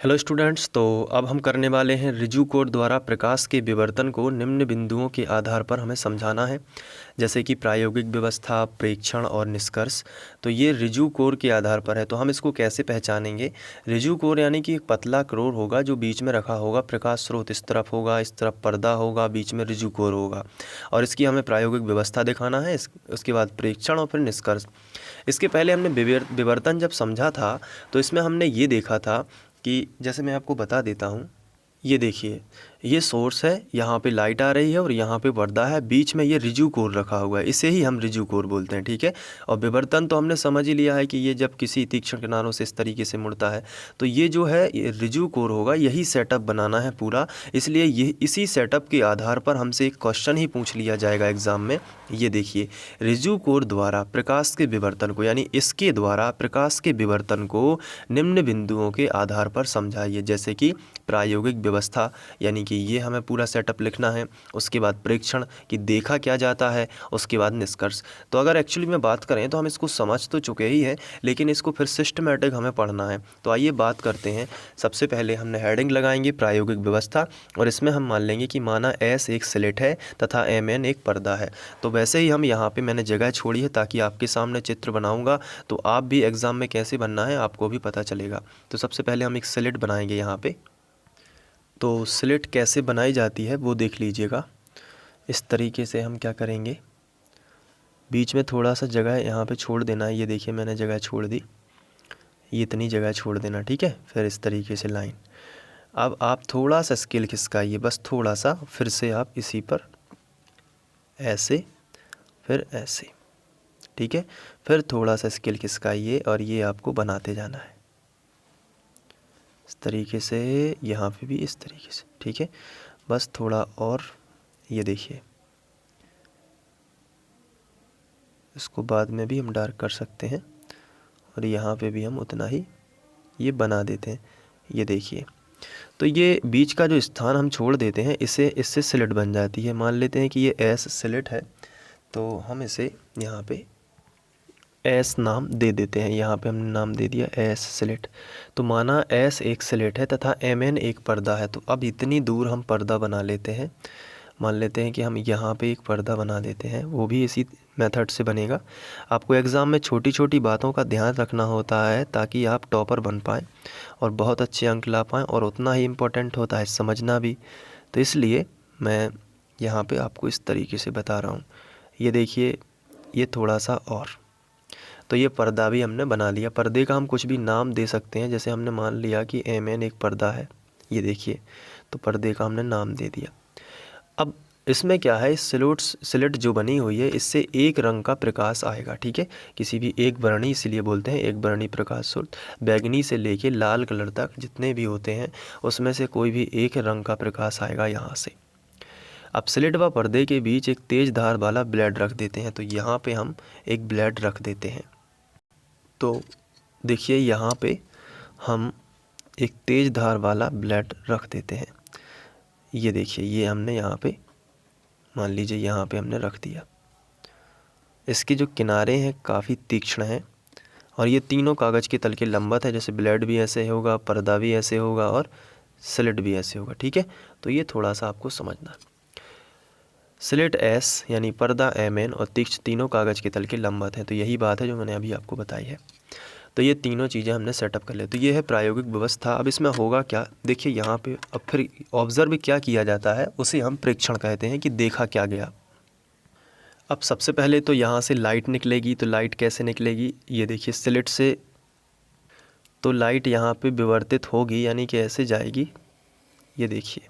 Hello students, तो अब हम करने वाले हैं रिजू कोड द्वारा प्रकाश के विवर्तन को निम्न बिंदुओं के आधार पर हमें समझाना है, जैसे कि प्रायोगिक व्यवस्था, प्रेक्षण और निष्कर्ष। तो ये रिजू कोर के आधार पर है। तो हम इसको कैसे पहचानेंगे? रिजू कोर यानी कि एक पतला कोर होगा जो बीच में रखा होगा, प्रकाश स्रोत इस तरफ होगा, इस तरफ पर्दा होगा, बीच में रिजू कोर होगा और इसकी हमें प्रायोगिक व्यवस्था दिखाना है। उसके बाद प्रेक्षण और फिर निष्कर्ष। इसके पहले हमने विवर्तन जब समझा था तो इसमें हमने ये देखा था कि जैसे मैं आपको बता देता हूँ, ये देखिए, ये सोर्स है, यहाँ पे लाइट आ रही है और यहाँ पे पर्दा है, बीच में ये रिजू कोर रखा हुआ है, इसे ही हम रिजू कोर बोलते हैं। ठीक है। और विवर्तन तो हमने समझ ही लिया है कि ये जब किसी तीक्ष्ण किनारों से इस तरीके से मुड़ता है तो ये जो है ये रिजू कोर होगा। यही सेटअप बनाना है पूरा, इसलिए ये इसी सेटअप के आधार पर हमसे एक क्वेश्चन ही पूछ लिया जाएगा एग्जाम में। ये देखिए, रिजू कोर द्वारा प्रकाश के विवर्तन को, यानी इसके द्वारा प्रकाश के विवर्तन को निम्न बिंदुओं के आधार पर समझाइए। जैसे कि प्रायोगिक व्यवस्था, यानी कि ये हमें पूरा सेटअप लिखना है। उसके बाद प्रेक्षण कि देखा क्या जाता है। उसके बाद निष्कर्ष। तो अगर एक्चुअली में बात करें तो हम इसको समझ तो चुके ही हैं, लेकिन इसको फिर सिस्टमेटिक हमें पढ़ना है। तो आइए बात करते हैं। सबसे पहले हमने हेडिंग लगाएंगे प्रायोगिक व्यवस्था, और इसमें हम मान लेंगे कि माना एस एक स्लिट है तथा एम एक पर्दा है। तो वैसे ही हम यहाँ पे मैंने जगह छोड़ी है ताकि आपके सामने चित्र बनाऊंगा तो आप भी एग्ज़ाम में कैसे बनना है आपको भी पता चलेगा। तो सबसे पहले हम एक स्लिट बनाएंगे यहाँ पे। तो स्लिट कैसे बनाई जाती है वो देख लीजिएगा। इस तरीके से हम क्या करेंगे, बीच में थोड़ा सा जगह यहाँ पे छोड़ देना है। ये देखिए, मैंने जगह छोड़ दी, ये इतनी जगह छोड़ देना। ठीक है। फिर इस तरीके से लाइन। अब आप थोड़ा सा स्केल खिसकाइए, बस थोड़ा सा, फिर से आप इसी पर ऐसे, फिर ऐसे। ठीक है। फिर थोड़ा सा स्केल खिसकाइए और ये आपको बनाते जाना है इस तरीके से, यहाँ पे भी इस तरीके से। ठीक है। बस थोड़ा और, ये देखिए, इसको बाद में भी हम डार्क कर सकते हैं और यहाँ पे भी हम उतना ही ये बना देते हैं। ये देखिए, तो ये बीच का जो स्थान हम छोड़ देते हैं, इससे स्लिट बन जाती है। मान लेते हैं कि ये एस स्लिट है, तो हम इसे यहाँ पे एस नाम दे देते हैं। यहाँ पे हमने नाम दे दिया एस स्लिट। तो माना एस एक स्लिट है तथा एम एन एक पर्दा है। तो अब इतनी दूर हम पर्दा बना लेते हैं। मान लेते हैं कि हम यहाँ पे एक पर्दा बना देते हैं, वो भी इसी मेथड से बनेगा। आपको एग्ज़ाम में छोटी छोटी बातों का ध्यान रखना होता है ताकि आप टॉपर बन पाएँ और बहुत अच्छे अंक ला पाएँ, और उतना ही इम्पोर्टेंट होता है समझना भी। तो इसलिए मैं यहाँ पे आपको इस तरीके से बता रहा हूँ। ये देखिए, ये थोड़ा सा और, तो ये पर्दा भी हमने बना लिया। पर्दे का हम कुछ भी नाम दे सकते हैं, जैसे हमने मान लिया कि एम एन एक पर्दा है। ये देखिए, तो पर्दे का हमने नाम दे दिया। अब इसमें क्या है, स्लिट जो बनी हुई है इससे एक रंग का प्रकाश आएगा। ठीक है। किसी भी एक वर्णी, इसीलिए बोलते हैं एक वर्णी प्रकाश स्रोत। बैगनी से लेके लाल कलर तक जितने भी होते हैं उसमें से कोई भी एक रंग का प्रकाश आएगा यहाँ से। अब स्लिट व पर्दे के बीच एक तेज धार वाला ब्लेड रख देते हैं। तो यहाँ पे हम एक ब्लेड रख देते हैं। तो देखिए, यहाँ पे हम एक तेज धार वाला ब्लेड रख देते हैं। ये देखिए, ये हमने यहाँ पे, मान लीजिए यहाँ पे हमने रख दिया। इसके जो किनारे हैं काफ़ी तीक्ष्ण हैं और ये तीनों कागज़ के तल के लंबवत है। जैसे ब्लेड भी ऐसे होगा, पर्दा भी ऐसे होगा और स्लिट भी ऐसे होगा। ठीक है। तो ये थोड़ा सा आपको समझना है। स्लिट एस यानी पर्दा एम एन और तीक्ष्ण तीनों कागज़ के तल के लंबवत हैं। तो यही बात है जो मैंने अभी आपको बताई है। तो ये तीनों चीज़ें हमने सेटअप कर लिया। तो ये है प्रायोगिक व्यवस्था। अब इसमें होगा क्या, देखिए यहाँ पे अब फिर ऑब्ज़र्व क्या किया जाता है उसे हम प्रेक्षण कहते हैं, कि देखा क्या गया। अब सबसे पहले तो यहाँ से लाइट निकलेगी। तो लाइट कैसे निकलेगी, ये देखिए, स्लिट से तो लाइट यहाँ पे विवर्तित होगी, यानी कि ऐसे जाएगी, ये देखिए,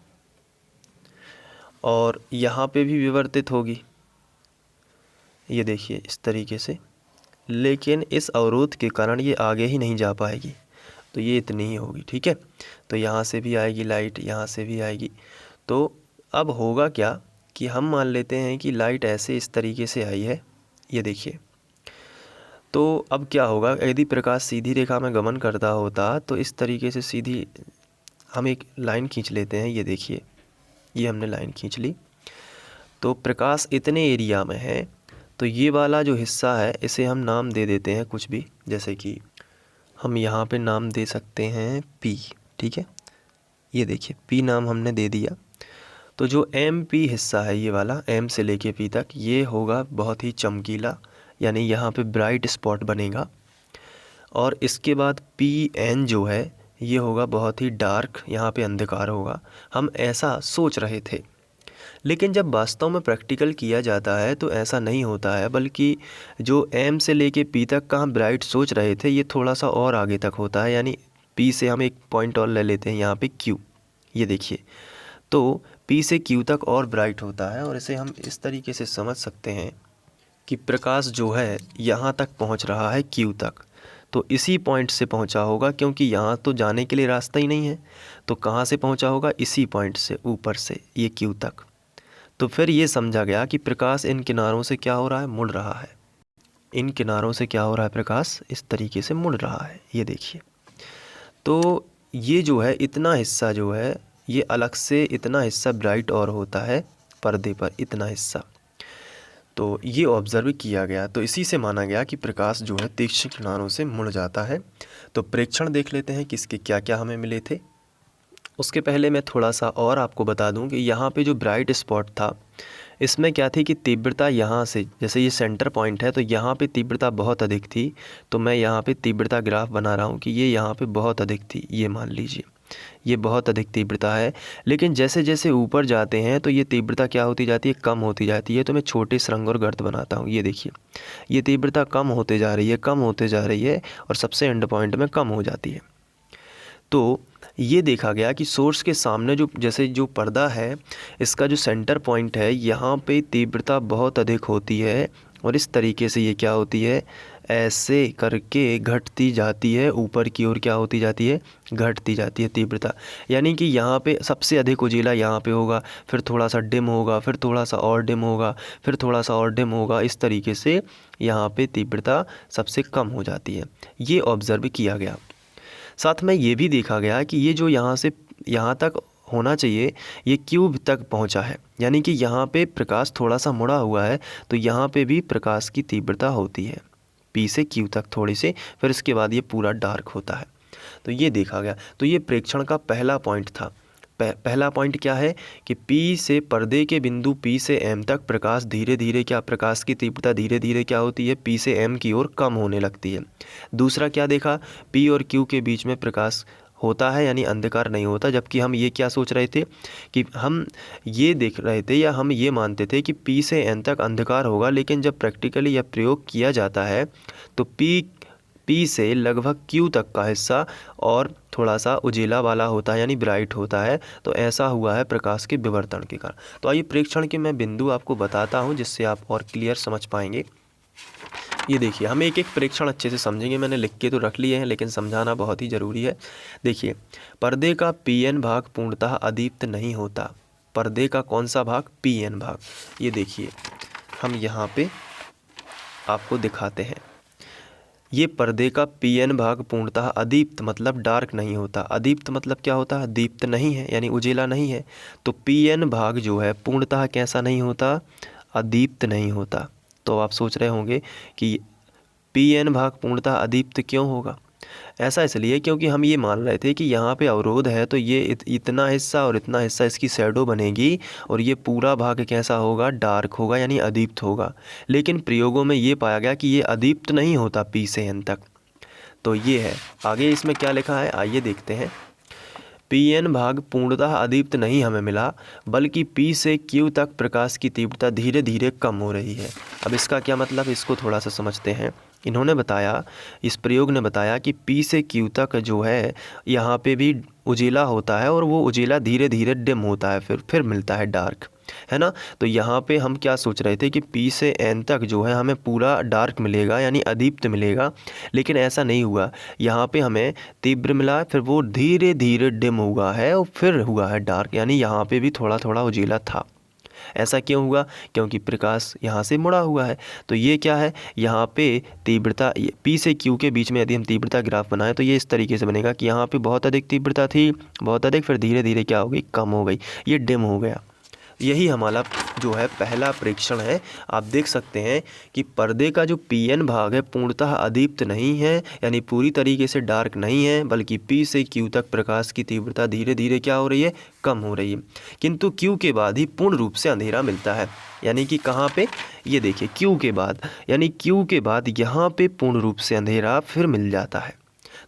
और यहाँ पे भी विवर्तित होगी, ये देखिए, इस तरीके से। लेकिन इस अवरोध के कारण ये आगे ही नहीं जा पाएगी, तो ये इतनी ही होगी। ठीक है। तो यहाँ से भी आएगी लाइट, यहाँ से भी आएगी। तो अब होगा क्या कि हम मान लेते हैं कि लाइट ऐसे इस तरीके से आई है, ये देखिए। तो अब क्या होगा, यदि प्रकाश सीधी रेखा में गमन करता होता तो इस तरीके से सीधी हम एक लाइन खींच लेते हैं। ये देखिए, ये हमने लाइन खींच ली। तो प्रकाश इतने एरिया में है, तो ये वाला जो हिस्सा है इसे हम नाम दे देते हैं कुछ भी, जैसे कि हम यहाँ पे नाम दे सकते हैं P। ठीक है, ये देखिए P नाम हमने दे दिया। तो जो MP हिस्सा है ये वाला, M से लेके P तक, ये होगा बहुत ही चमकीला, यानी यहाँ पे ब्राइट स्पॉट बनेगा। और इसके बाद PN जो है ये होगा बहुत ही डार्क, यहाँ पे अंधकार होगा। हम ऐसा सोच रहे थे, लेकिन जब वास्तव में प्रैक्टिकल किया जाता है तो ऐसा नहीं होता है, बल्कि जो M से लेके P तक का हम ब्राइट सोच रहे थे ये थोड़ा सा और आगे तक होता है। यानी P से हम एक पॉइंट और ले लेते हैं यहाँ पे Q, ये देखिए, तो P से Q तक और ब्राइट होता है। और इसे हम इस तरीके से समझ सकते हैं कि प्रकाश जो है यहाँ तक पहुँच रहा है Q तक, तो इसी पॉइंट से पहुँचा होगा, क्योंकि यहाँ तो जाने के लिए रास्ता ही नहीं है। तो कहाँ से पहुँचा होगा? इसी पॉइंट से, ऊपर से, ये Q तक। तो फिर ये समझा गया कि प्रकाश इन किनारों से क्या हो रहा है? मुड़ रहा है। इन किनारों से क्या हो रहा है? प्रकाश इस तरीके से मुड़ रहा है, ये देखिए। तो ये जो है इतना हिस्सा जो है ये अलग से, इतना हिस्सा ब्राइट और होता है पर्दे पर, इतना हिस्सा। तो ये ऑब्ज़र्व किया गया, तो इसी से माना गया कि प्रकाश जो है तीक्ष्ण किनारों से मुड़ जाता है। तो प्रेक्षण देख लेते हैं कि इसके क्या क्या हमें मिले थे। उसके पहले मैं थोड़ा सा और आपको बता दूं कि यहाँ पे जो ब्राइट स्पॉट था इसमें क्या थी कि तीव्रता यहाँ से, जैसे ये सेंटर पॉइंट है तो यहाँ पे तीव्रता बहुत अधिक थी। तो मैं यहाँ पे तीव्रता ग्राफ बना रहा हूँ कि ये यहाँ पे बहुत अधिक थी, ये मान लीजिए ये बहुत अधिक तीव्रता है। लेकिन जैसे जैसे ऊपर जाते हैं तो ये तीव्रता क्या होती जाती है? कम होती जाती है। तो मैं छोटे सुरंग और गर्त बनाता हूँ, ये देखिए, ये तीव्रता कम होते जा रही है, कम होते जा रही है, और सबसे एंड पॉइंट में कम हो जाती है। तो ये देखा गया कि सोर्स के सामने जो, जैसे जो पर्दा है इसका जो सेंटर पॉइंट है यहाँ पे तीव्रता बहुत अधिक होती है, और इस तरीके से ये क्या होती है? ऐसे करके घटती जाती है, ऊपर की ओर क्या होती जाती है? घटती जाती है तीव्रता। यानी कि यहाँ पे सबसे अधिक उजीला यहाँ पे होगा, फिर थोड़ा सा डिम होगा, फिर थोड़ा सा और डिम होगा, फिर थोड़ा सा और डिम होगा। इस तरीके से यहाँ पे तीव्रता सबसे कम हो जाती है, ये ऑब्ज़र्व किया गया। साथ में ये भी देखा गया कि ये जो यहाँ से यहाँ तक होना चाहिए ये क्यूब तक पहुँचा है, यानी कि यहाँ पे प्रकाश थोड़ा सा मुड़ा हुआ है, तो यहाँ पे भी प्रकाश की तीव्रता होती है P से Q तक थोड़ी सी, फिर इसके बाद ये पूरा डार्क होता है। तो ये देखा गया। तो ये प्रेक्षण का पहला पॉइंट था। पहला पॉइंट क्या है कि P से, पर्दे के बिंदु P से M तक प्रकाश धीरे धीरे, क्या प्रकाश की तीव्रता धीरे धीरे क्या होती है? P से M की ओर कम होने लगती है। दूसरा क्या देखा? P और Q के बीच में प्रकाश होता है, यानी अंधकार नहीं होता। जबकि हम ये क्या सोच रहे थे कि हम ये देख रहे थे या हम ये मानते थे कि P से N तक अंधकार होगा, लेकिन जब प्रैक्टिकली यह प्रयोग किया जाता है तो P से लगभग Q तक का हिस्सा और थोड़ा सा उजीला वाला होता है, यानी ब्राइट होता है। तो ऐसा हुआ है प्रकाश के विवर्तन के कारण। तो आइए प्रेक्षण के मैं बिंदु आपको बताता हूँ जिससे आप और क्लियर समझ पाएंगे। ये देखिए, हम एक एक प्रेक्षण अच्छे से समझेंगे। मैंने लिख के तो रख लिए हैं, लेकिन समझाना बहुत ही ज़रूरी है। देखिए, पर्दे का PN भाग पूर्णतः अदीप्त नहीं होता। पर्दे का कौन सा भाग? PN भाग। ये देखिए, हम यहाँ पे आपको दिखाते हैं। ये पर्दे का PN भाग पूर्णतः अदीप्त मतलब डार्क नहीं होता। अदीप्त मतलब क्या होता है? दीप्त नहीं है, यानी उजेला नहीं है। तो PN भाग जो है पूर्णतः कैसा नहीं होता? अदीप्त नहीं होता। तो आप सोच रहे होंगे कि PN भाग पूर्णतः अदीप्त क्यों होगा? ऐसा इसलिए क्योंकि हम ये मान रहे थे कि यहाँ पे अवरोध है, तो ये इतना हिस्सा और इतना हिस्सा इसकी शैडो बनेगी, और ये पूरा भाग कैसा होगा? डार्क होगा, यानी अदीप्त होगा। लेकिन प्रयोगों में ये पाया गया कि ये अदीप्त नहीं होता P से N तक। तो ये है। आगे इसमें क्या लिखा है, आइए देखते हैं। PN भाग पूर्णतः अदीप्त नहीं हमें मिला, बल्कि P से Q तक प्रकाश की तीव्रता धीरे धीरे कम हो रही है। अब इसका क्या मतलब, इसको थोड़ा सा समझते हैं। इन्होंने बताया, इस प्रयोग ने बताया कि P से Q तक जो है यहाँ पे भी उजीला होता है, और वो उजीला धीरे धीरे डिम होता है, फिर मिलता है डार्क, है ना। तो यहाँ पे हम क्या सोच रहे थे कि P से N तक जो है हमें पूरा डार्क मिलेगा, यानी अदीप्त मिलेगा, लेकिन ऐसा नहीं हुआ। यहाँ पे हमें तीव्र मिला, फिर वो धीरे धीरे डिम हुआ है और फिर हुआ है डार्क, यानी यहाँ पे भी थोड़ा थोड़ा उजीला था। ऐसा क्यों हुआ? क्योंकि प्रकाश यहाँ से मुड़ा हुआ है। तो ये क्या है, यहाँ पे तीव्रता P से Q के बीच में यदि हम तीव्रता ग्राफ बनाएं तो ये इस तरीके से बनेगा कि यहाँ पे बहुत अधिक तीव्रता थी, बहुत अधिक, फिर धीरे धीरे क्या हो गई? कम हो गई, ये डिम हो गया। यही हमारा जो है पहला प्रेक्षण है। आप देख सकते हैं कि पर्दे का जो पीएन भाग है पूर्णतः अदीप्त नहीं है, यानी पूरी तरीके से डार्क नहीं है, बल्कि पी से क्यू तक प्रकाश की तीव्रता धीरे धीरे क्या हो रही है, कम हो रही है। किंतु क्यू के बाद ही पूर्ण रूप से अंधेरा मिलता है, यानी कि कहाँ पे, ये देखिए क्यू के बाद, यानी क्यू के बाद यहाँ पे पूर्ण रूप से अंधेरा फिर मिल जाता है।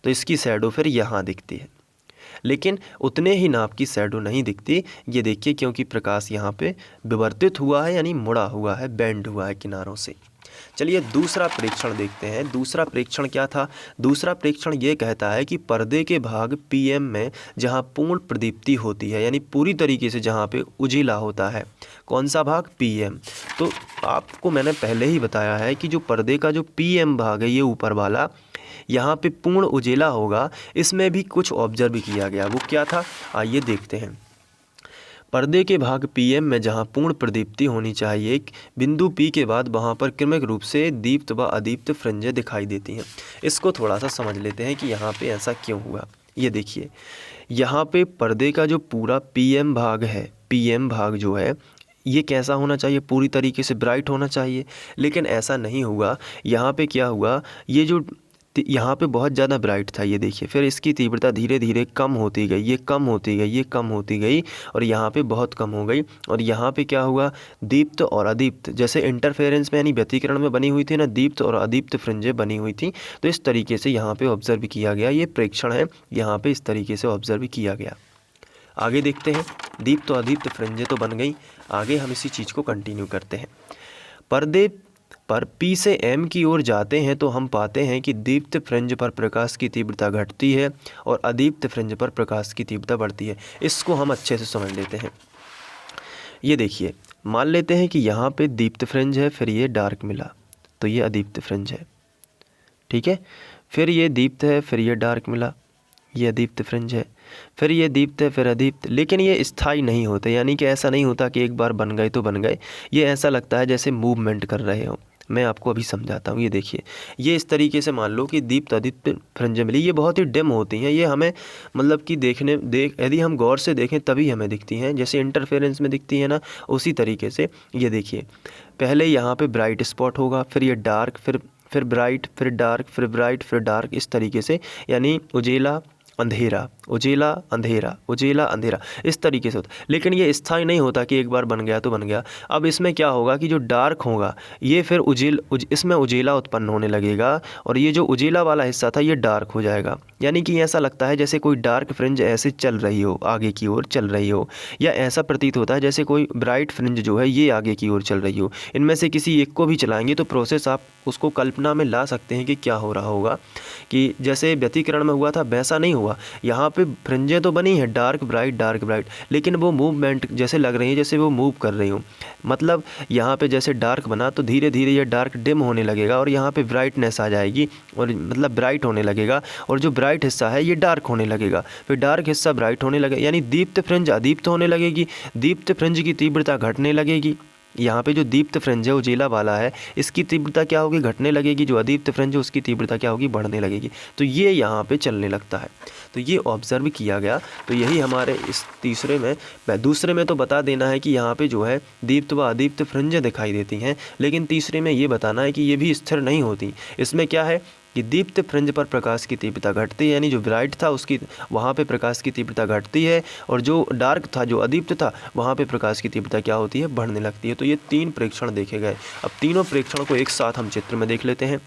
तो इसकी शैडो फिर यहाँ दिखती है, लेकिन उतने ही नाप की शैडो नहीं दिखती। ये देखिए क्योंकि प्रकाश यहाँ पे विवर्तित हुआ है, यानी मुड़ा हुआ है, बेंड हुआ है किनारों से। चलिए दूसरा प्रेक्षण देखते हैं। दूसरा प्रेक्षण क्या था? दूसरा प्रेक्षण ये कहता है कि पर्दे के भाग पीएम में जहाँ पूर्ण प्रदीप्ति होती है, यानी पूरी तरीके से जहाँ पे उजीला होता है, कौन सा भाग? पीएम। तो आपको मैंने पहले ही बताया है कि जो पर्दे का जो पीएम भाग है, ये ऊपर वाला, यहाँ पे पूर्ण उजेला होगा। इसमें भी कुछ ऑब्जर्व किया गया, वो क्या था आइए देखते हैं। पर्दे के भाग पीएम में जहाँ पूर्ण प्रदीप्ति होनी चाहिए, बिंदु पी के बाद वहाँ पर क्रमिक रूप से दीप्त व अदीप्त फ्रिंजें दिखाई देती हैं। इसको थोड़ा सा समझ लेते हैं कि यहाँ पे ऐसा क्यों हुआ। ये देखिए यहाँ पे पर्दे का जो पूरा पीएम भाग है, पीएम भाग जो है ये कैसा होना चाहिए? पूरी तरीके से ब्राइट होना चाहिए, लेकिन ऐसा नहीं हुआ। यहाँ पे क्या हुआ, ये जो यहाँ पे बहुत ज़्यादा ब्राइट था, ये देखिए, फिर इसकी तीव्रता धीरे धीरे कम होती गई, ये कम होती गई, ये कम होती गई, और यहाँ पे बहुत कम हो गई। और यहाँ पे क्या हुआ, दीप्त और अदीप्त, जैसे इंटरफेरेंस में यानी व्यतिकरण में बनी हुई थी ना, दीप्त और अदीप्त फ्रिंजें बनी हुई थी। तो इस तरीके से यहाँ पे ऑब्जर्व किया गया, ये प्रेक्षण है, यहाँ पे इस तरीके से ऑब्जर्व किया गया। आगे देखते हैं, दीप्त और अदीप्त फ्रिंजें तो बन गई, आगे हम इसी चीज़ को कंटिन्यू करते हैं। पर्दे पर P से M की ओर जाते हैं तो हम पाते हैं कि दीप्त फ्रिंज पर प्रकाश की तीव्रता घटती है और अदीप्त फ्रिंज पर प्रकाश की तीव्रता बढ़ती है। इसको हम अच्छे से समझ लेते हैं। ये देखिए, मान लेते हैं कि यहाँ पे दीप्त फ्रिंज है, फिर ये डार्क मिला तो ये अदीप्त फ्रिंज है, ठीक है। फिर ये दीप्त है, फिर ये डार्क मिला, ये अदीप्त फ्रिंज है, फिर ये दीप्त है, फिर अदीप्त। लेकिन ये स्थायी नहीं होते, यानी कि ऐसा नहीं होता कि एक बार बन गए तो बन गए। ये ऐसा लगता है जैसे मूवमेंट कर रहे हो। मैं आपको अभी समझाता हूँ। ये देखिए, ये इस तरीके से मान लो कि दीप्त अदीप्त फ्रिंजें मिली, ये बहुत ही डिम होती हैं। ये हमें मतलब कि यदि हम गौर से देखें तभी हमें दिखती हैं, जैसे इंटरफेरेंस में दिखती है ना, उसी तरीके से। ये देखिए, पहले यहाँ पे ब्राइट स्पॉट होगा, फिर ये डार्क, फिर ब्राइट, फिर डार्क, फिर ब्राइट, फिर डार्क, इस तरीके से, यानी उजेला अंधेरा, उजेला अंधेरा, उजेला अंधेरा, इस तरीके से होता। लेकिन ये स्थायी नहीं होता कि एक बार बन गया तो बन गया। अब इसमें क्या होगा कि जो डार्क होगा ये फिर इसमें उजेला उत्पन्न होने लगेगा, और ये जो उजेला वाला हिस्सा था ये डार्क हो जाएगा। यानी कि ऐसा लगता है जैसे कोई डार्क फ्रिंज ऐसे चल रही हो, आगे की ओर चल रही हो, या ऐसा प्रतीत होता है जैसे कोई ब्राइट फ्रिंज जो है ये आगे की ओर चल रही हो। इनमें से किसी एक को भी चलाएंगे तो प्रोसेस आप उसको कल्पना में ला सकते हैं कि क्या हो रहा होगा, कि जैसे व्यतिकरण में हुआ था वैसा नहीं हुआ। यहाँ पे फ्रिंजें तो बनी हैं डार्क ब्राइट, लेकिन वो मूवमेंट जैसे लग रही है जैसे वो मूव कर रही हो। मतलब यहाँ पे जैसे डार्क बना तो धीरे धीरे ये डार्क डिम होने लगेगा, और यहाँ पे ब्राइटनेस आ जाएगी, और मतलब ब्राइट होने लगेगा, और जो ब्राइट हिस्सा है ये डार्क होने लगेगा, फिर डार्क हिस्सा ब्राइट होने लगेगा, यानी दीप्त फ्रिंज अदीप्त होने लगेगी, दीप्त फ्रिंज की तीव्रता घटने लगेगी। यहाँ पे जो दीप्त फ्रिंज है उजेला वाला है, इसकी तीव्रता क्या होगी, घटने लगेगी। जो अदीप्त फ्रिंज है उसकी तीव्रता क्या होगी, बढ़ने लगेगी। तो ये यहाँ पे चलने लगता है। तो ये ऑब्जर्व किया गया। तो यही हमारे इस दूसरे में तो बता देना है कि यहाँ पे जो है दीप्त व अदीप्त फ्रिंजें दिखाई देती हैं, लेकिन तीसरे में ये बताना है कि ये भी स्थिर नहीं होती। इसमें क्या है कि दीप्त फ्रिंज पर प्रकाश की तीव्रता घटती है, यानी जो ब्राइट था उसकी वहाँ पे प्रकाश की तीव्रता घटती है, और जो डार्क था, जो अदीप्त था, वहाँ पे प्रकाश की तीव्रता क्या होती है, बढ़ने लगती है। तो ये 3 प्रेक्षण देखे गए। अब तीनों प्रेक्षण को एक साथ हम चित्र में देख लेते हैं।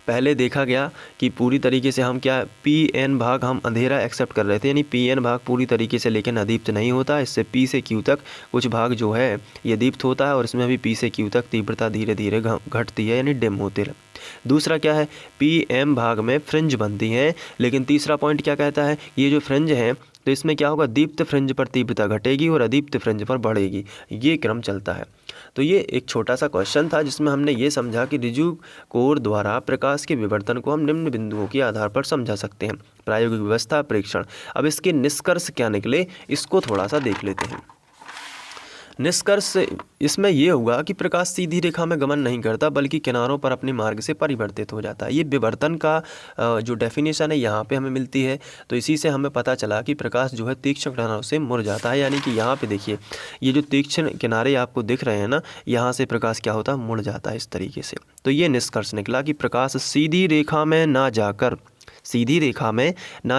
पहले देखा गया कि पूरी तरीके से हम क्या पी एन भाग हम अंधेरा एक्सेप्ट कर रहे थे, यानी पी एन भाग पूरी तरीके से लेकिन अदीप्त नहीं होता। इससे पी से क्यू तक कुछ भाग जो है ये दीप्त होता है, और इसमें भी पी से क्यू तक तीव्रता धीरे धीरे घटती है, यानी डिम होते रहे। दूसरा क्या है, पी एम भाग में फ्रिंज बनती हैं, लेकिन तीसरा पॉइंट क्या कहता है, ये जो फ्रिंज हैं तो इसमें क्या होगा, दीप्त फ्रिंज पर तीव्रता घटेगी और अदीप्त फ्रिंज पर बढ़ेगी। ये क्रम चलता है। तो ये एक छोटा सा क्वेश्चन था जिसमें हमने ये समझा कि रिजु कोर द्वारा प्रकाश के विवर्तन को हम निम्न बिंदुओं के आधार पर समझा सकते हैं। प्रायोगिक व्यवस्था, प्रेक्षण। अब इसके निष्कर्ष क्या निकले, इसको थोड़ा सा देख लेते हैं। निष्कर्ष इसमें ये हुआ कि प्रकाश सीधी रेखा में गमन नहीं करता बल्कि किनारों पर अपने मार्ग से परिवर्तित हो जाता है। ये विवर्तन का जो डेफिनेशन है यहाँ पे हमें मिलती है। तो इसी से हमें पता चला कि प्रकाश जो है तीक्ष्ण किनारों से मुड़ जाता है, यानी कि यहाँ पे देखिए ये जो तीक्ष्ण किनारे आपको दिख रहे हैं ना, यहाँ से प्रकाश क्या होता है, मुड़ जाता है इस तरीके से। तो ये निष्कर्ष निकला कि प्रकाश सीधी रेखा में ना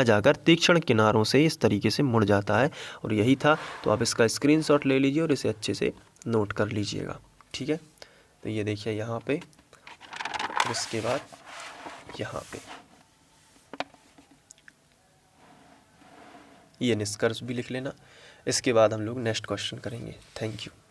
जाकर तीक्ष्ण किनारों से इस तरीके से मुड़ जाता है, और यही था। तो आप इसका स्क्रीनशॉट ले लीजिए और इसे अच्छे से नोट कर लीजिएगा, ठीक है। तो ये देखिए यहाँ पे, इसके बाद यहाँ पे ये निष्कर्ष भी लिख लेना। इसके बाद हम लोग नेक्स्ट क्वेश्चन करेंगे। Thank you.